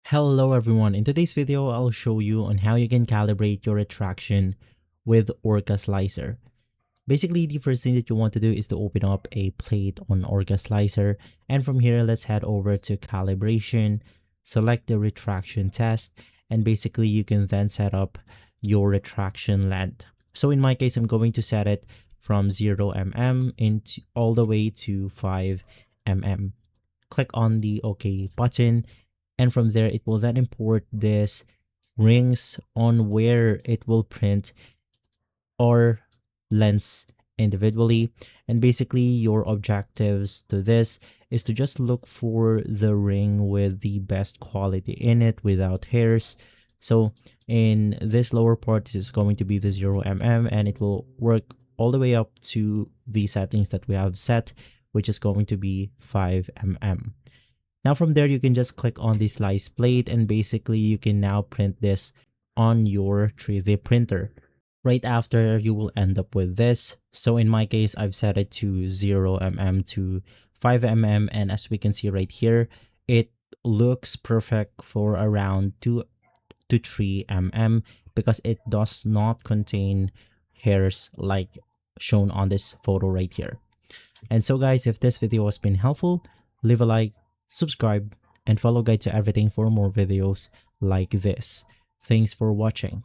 Hello everyone, in today's video I'll show you on how you can calibrate your retraction with Orca Slicer. Basically, the first thing that you want to do is to open up a plate on Orca Slicer, and from here let's head over to calibration, select the retraction test, and basically you can then set up your retraction length. So in my case, I'm going to set it from 0 mm into all the way to 5 mm. Click on the OK button, and from there it will then import this rings on where it will print or lens individually. And basically your objectives to this is to just look for the ring with the best quality in it without hairs. So in this lower part, this is going to be the 0 mm, and it will work all the way up to the settings that we have set, which is going to be 5 mm. Now from there, you can just click on the slice plate, and basically you can now print this on your 3D printer. Right after, you will end up with this. So in my case, I've set it to 0 mm to 5 mm, and as we can see right here, it looks perfect for around 2 to 3 mm because it does not contain hairs like shown on this photo right here. And so guys, if this video has been helpful, leave a like, subscribe, and follow Guide to Everything for more videos like this. Thanks for watching.